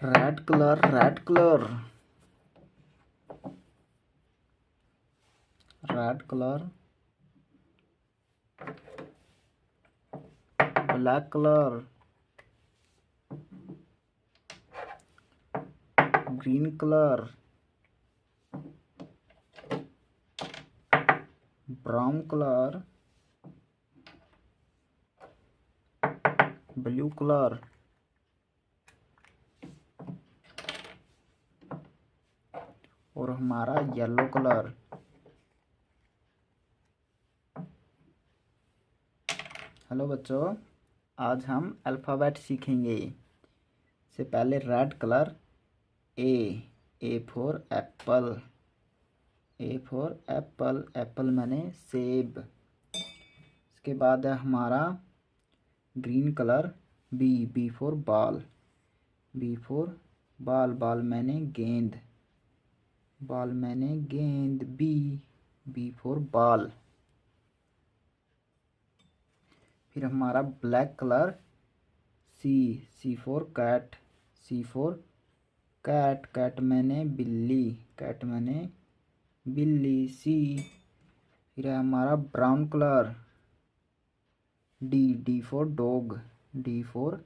Red colour, red colour, red colour. Black colour, green colour, brown colour, blue colour, और हमारा yellow colour. Hello बच्चों, आज हम alphabet सीखेंगे। से पहले red colour A for apple, A for apple, apple मैंने सेब। इसके बाद है हमारा green colour B for ball, B for ball, ball मैंने गेंद, बॉल मैंने गेंद, बी फॉर बॉल। फिर हमारा black colour C for cat, C for cat, cat मैंने बिल्ली, कैट मैंने बिल्ली, सी। फिर है हमारा brown colour D for dog, D for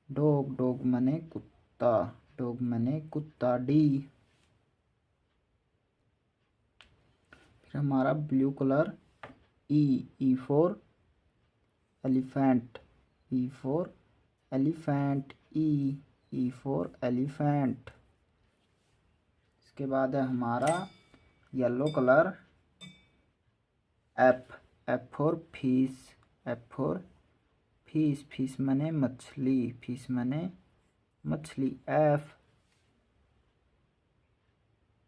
dog, dog मैंने कुत्ता, डॉग मैंने कुत्ता, डी। फिर हमारा blue colour E for elephant, E for elephant, E for elephant. इसके बाद है हमारा yellow colour F for fish, F for fish, fish मैंने मछली, फिश मैंने मछली, एफ।